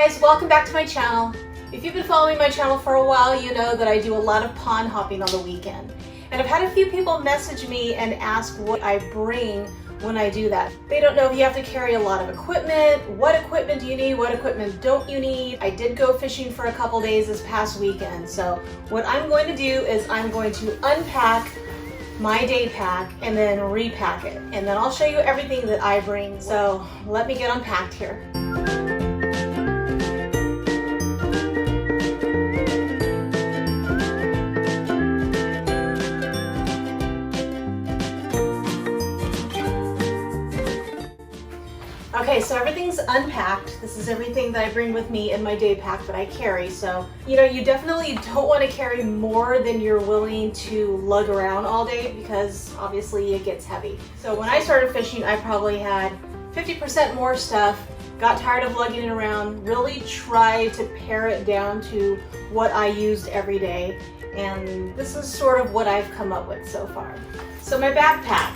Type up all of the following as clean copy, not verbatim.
guys, welcome back to my channel. If you've been following my channel for a while, you know that I do a lot of pond hopping on the weekend. And I've had a few people message me and ask what I bring when I do that. They don't know if you have to carry a lot of equipment. What equipment do you need? What equipment don't you need? I did go fishing for a couple days this past weekend. So what I'm going to do is I'm going to unpack my day pack and then repack it. And then I'll show you everything that I bring. So let me get unpacked here. Okay, so everything's unpacked. This is everything that I bring with me in my day pack that I carry. So, you know, you definitely don't want to carry more than you're willing to lug around all day because obviously it gets heavy. So when I started fishing, I probably had 50% more stuff, got tired of lugging it around, really tried to pare it down to what I used every day. And this is sort of what I've come up with so far. So my backpack.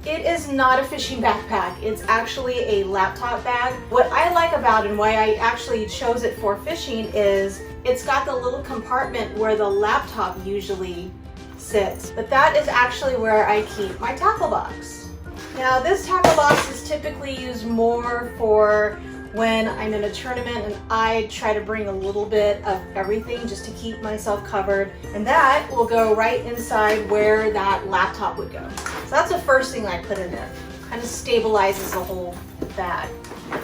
It is not a fishing backpack. It's actually a laptop bag. What I like about it and why I actually chose it for fishing is it's got the little compartment where the laptop usually sits. But that is actually where I keep my tackle box. Now this tackle box is typically used more for when I'm in a tournament and I try to bring a little bit of everything just to keep myself covered. And that will go right inside where that laptop would go. So that's the first thing I put in there. Kind of stabilizes the whole bag.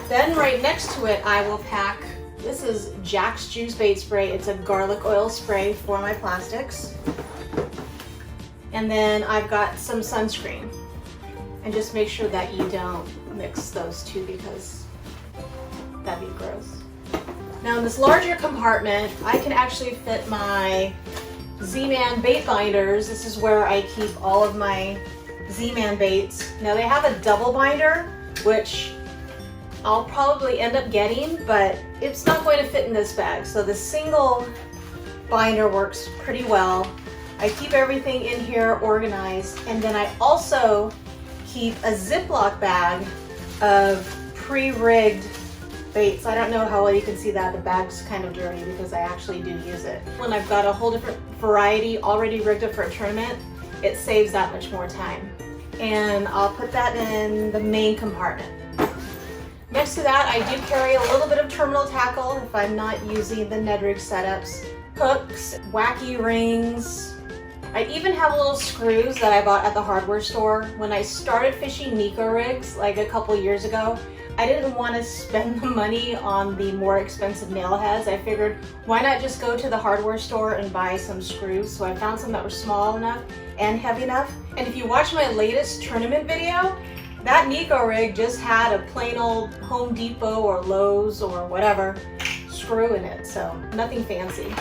Then right next to it, I will pack, this is Jack's Juice Bait Spray. It's a garlic oil spray for my plastics. And then I've got some sunscreen. And just make sure that you don't mix those two because that'd be gross. Now in this larger compartment, I can actually fit my Z-Man bait binders. This is where I keep all of my Z-Man baits. Now they have a double binder, which I'll probably end up getting, but it's not going to fit in this bag. So the single binder works pretty well. I keep everything in here organized, and then I also keep a Ziploc bag of pre-rigged baits. I don't know how well you can see that. The bag's kind of dirty because I actually do use it. When I've got a whole different variety already rigged up for a tournament, it saves that much more time. And I'll put that in the main compartment. Next to that, I do carry a little bit of terminal tackle if I'm not using the Ned rig setups. Hooks, wacky rings. I even have little screws that I bought at the hardware store. When I started fishing Nico rigs like a couple years ago, I didn't want to spend the money on the more expensive nail heads. I figured, why not just go to the hardware store and buy some screws? So I found some that were small enough and heavy enough. And if you watch my latest tournament video, that Nico rig just had a plain old Home Depot or Lowe's or whatever screw in it. So nothing fancy.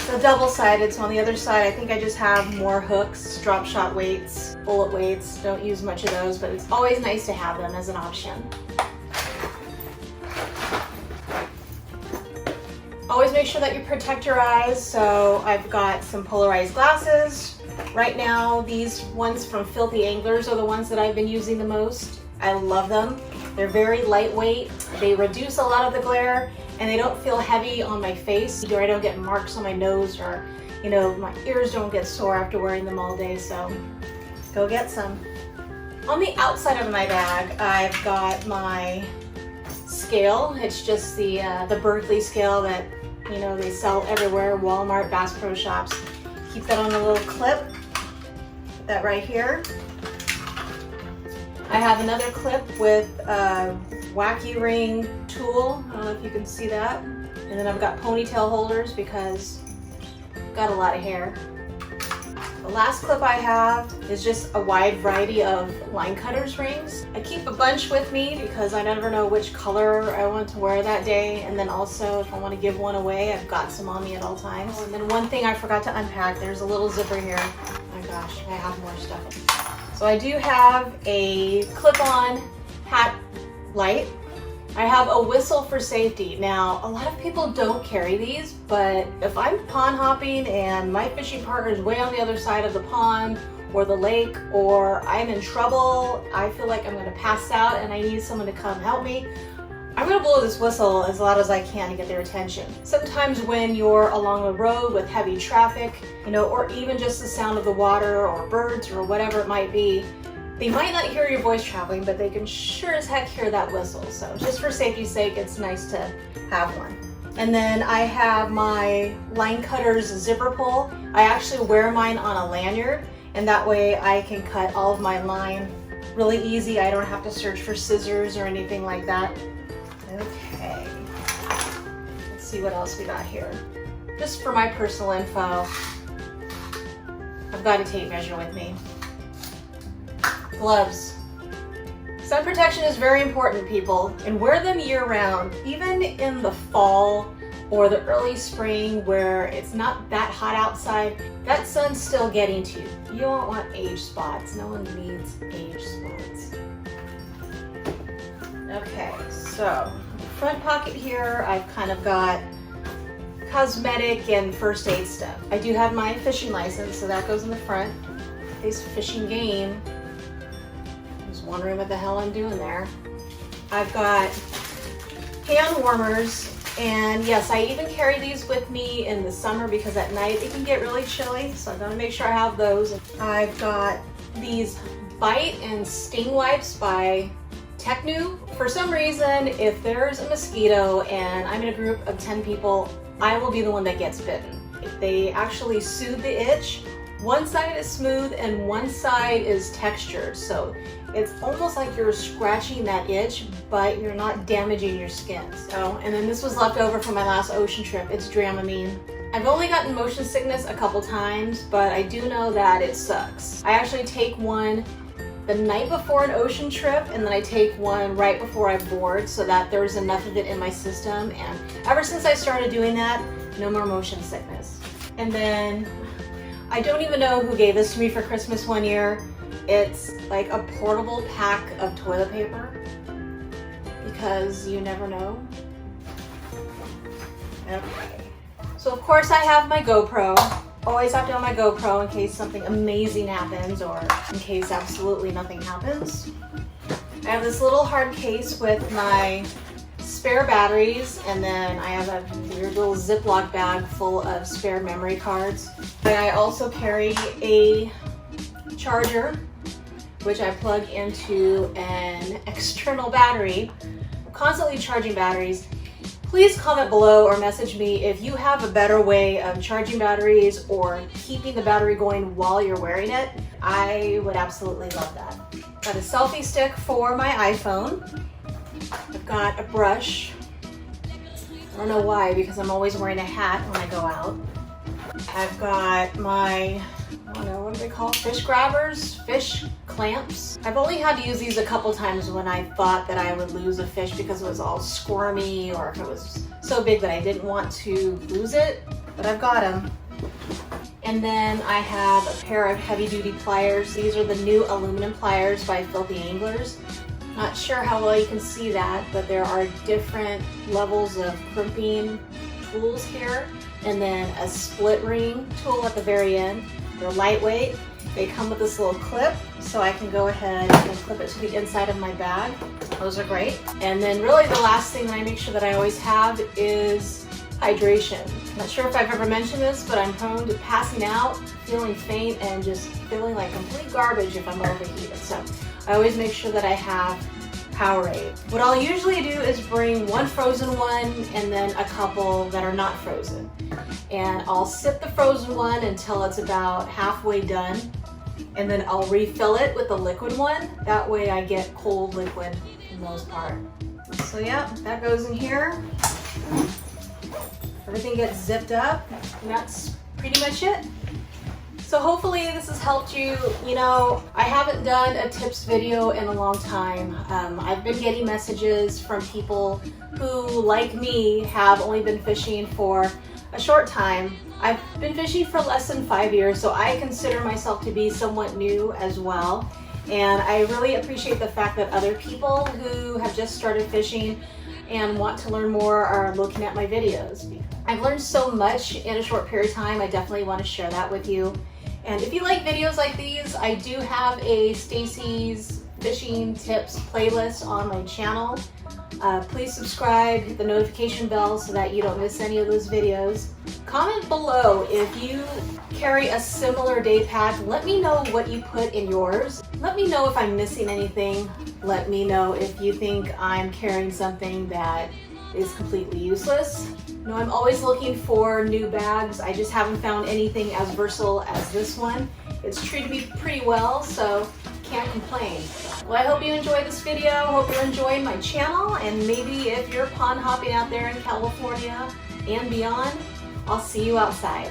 So double-sided, so on the other side I think I just have more hooks, drop shot weights, bullet weights. Don't use much of those, but it's always nice to have them as an option. Always make sure that you protect your eyes, so I've got some polarized glasses. Right now, these ones from Filthy Anglers are the ones that I've been using the most. I love them. They're very lightweight. They reduce a lot of the glare, and they don't feel heavy on my face, or I don't get marks on my nose, or, you know, my ears don't get sore after wearing them all day, so go get some. On the outside of my bag, I've got my scale. It's just the Berkeley scale that, you know, they sell everywhere, Walmart, Bass Pro Shops. Keep that on a little clip. Put that right here. I have another clip with a wacky ring tool. I don't know if you can see that. And then I've got ponytail holders because I've got a lot of hair. The last clip I have is just a wide variety of line cutters rings. I keep a bunch with me because I never know which color I want to wear that day. And then also if I want to give one away, I've got some on me at all times. And then one thing I forgot to unpack, there's a little zipper here. Oh my gosh, I have more stuff. So I do have a clip-on hat light. I have a whistle for safety. Now, a lot of people don't carry these, but if I'm pond hopping and my fishing partner is way on the other side of the pond or the lake, or I'm in trouble, I feel like I'm gonna pass out and I need someone to come help me, I'm gonna blow this whistle as loud as I can to get their attention. Sometimes when you're along a road with heavy traffic, you know, or even just the sound of the water or birds or whatever it might be, they might not hear your voice traveling, but they can sure as heck hear that whistle. So just for safety's sake, it's nice to have one. And then I have my line cutter's zipper pull. I actually wear mine on a lanyard, and that way I can cut all of my line really easy. I don't have to search for scissors or anything like that. Okay, let's see what else we got here. Just for my personal info, I've got a tape measure with me. Gloves. Sun protection is very important, people, and wear them year-round. Even in the fall or the early spring where it's not that hot outside, that sun's still getting to you. You don't want age spots. No one needs age spots. Okay, so front pocket here, I've kind of got cosmetic and first aid stuff. I do have my fishing license, so that goes in the front. In case fishing game. I was wondering what the hell I'm doing there. I've got hand warmers, and yes, I even carry these with me in the summer because at night it can get really chilly, so I'm gonna make sure I have those. I've got these bite and sting wipes by Technu. For some reason, if there's a mosquito and I'm in a group of 10 people, I will be the one that gets bitten. They actually soothe the itch. One side is smooth and one side is textured, so it's almost like you're scratching that itch, but you're not damaging your skin. So, and then this was left over from my last ocean trip. It's Dramamine. I've only gotten motion sickness a couple times, but I do know that it sucks. I actually take one the night before an ocean trip, and then I take one right before I board so that there's enough of it in my system. And ever since I started doing that, no more motion sickness. And then I don't even know who gave this to me for Christmas one year. It's like a portable pack of toilet paper because you never know. Okay. So of course I have my GoPro. Always have to have my GoPro in case something amazing happens or in case absolutely nothing happens. I have this little hard case with my spare batteries, and then I have a weird little Ziploc bag full of spare memory cards. And I also carry a charger, which I plug into an external battery. I'm constantly charging batteries. Please comment below or message me if you have a better way of charging batteries or keeping the battery going while you're wearing it. I would absolutely love that. Got a selfie stick for my iPhone. I've got a brush. I don't know why, because I'm always wearing a hat when I go out. I've got my, I don't know, what do they call fish grabbers? Fish clamps. I've only had to use these a couple times when I thought that I would lose a fish because it was all squirmy or if it was so big that I didn't want to lose it, but I've got them. And then I have a pair of heavy duty pliers. These are the new aluminum pliers by Filthy Anglers. Not sure how well you can see that, but there are different levels of crimping tools here, and then a split ring tool at the very end. They're lightweight. They come with this little clip, so I can go ahead and clip it to the inside of my bag. Those are great. And then really the last thing that I make sure that I always have is hydration. I'm not sure if I've ever mentioned this, but I'm prone to passing out, feeling faint, and just feeling like complete garbage if I'm overheated. So I always make sure that I have Powerade. What I'll usually do is bring one frozen one and then a couple that are not frozen. And I'll sip the frozen one until it's about halfway done, and then I'll refill it with the liquid one. That way I get cold liquid for the most part. So yeah, that goes in here. Everything gets zipped up, and that's pretty much it. So hopefully this has helped you. You know, I haven't done a tips video in a long time. I've been getting messages from people who, like me, have only been fishing for a short time. I've been fishing for less than 5 years, so I consider myself to be somewhat new as well. And I really appreciate the fact that other people who have just started fishing and want to learn more are looking at my videos. I've learned so much in a short period of time. I definitely want to share that with you. And if you like videos like these, I do have a Stacy's fishing tips playlist on my channel. Please subscribe, hit the notification bell so that you don't miss any of those videos. Comment below if you carry a similar day pack. Let me know what you put in yours. Let me know if I'm missing anything. Let me know if you think I'm carrying something that is completely useless. No, I'm always looking for new bags. I just haven't found anything as versatile as this one. It's treated me pretty well, so can't complain. Well, I hope you enjoyed this video. Hope you're enjoying my channel, and maybe if you're pond hopping out there in California and beyond, I'll see you outside.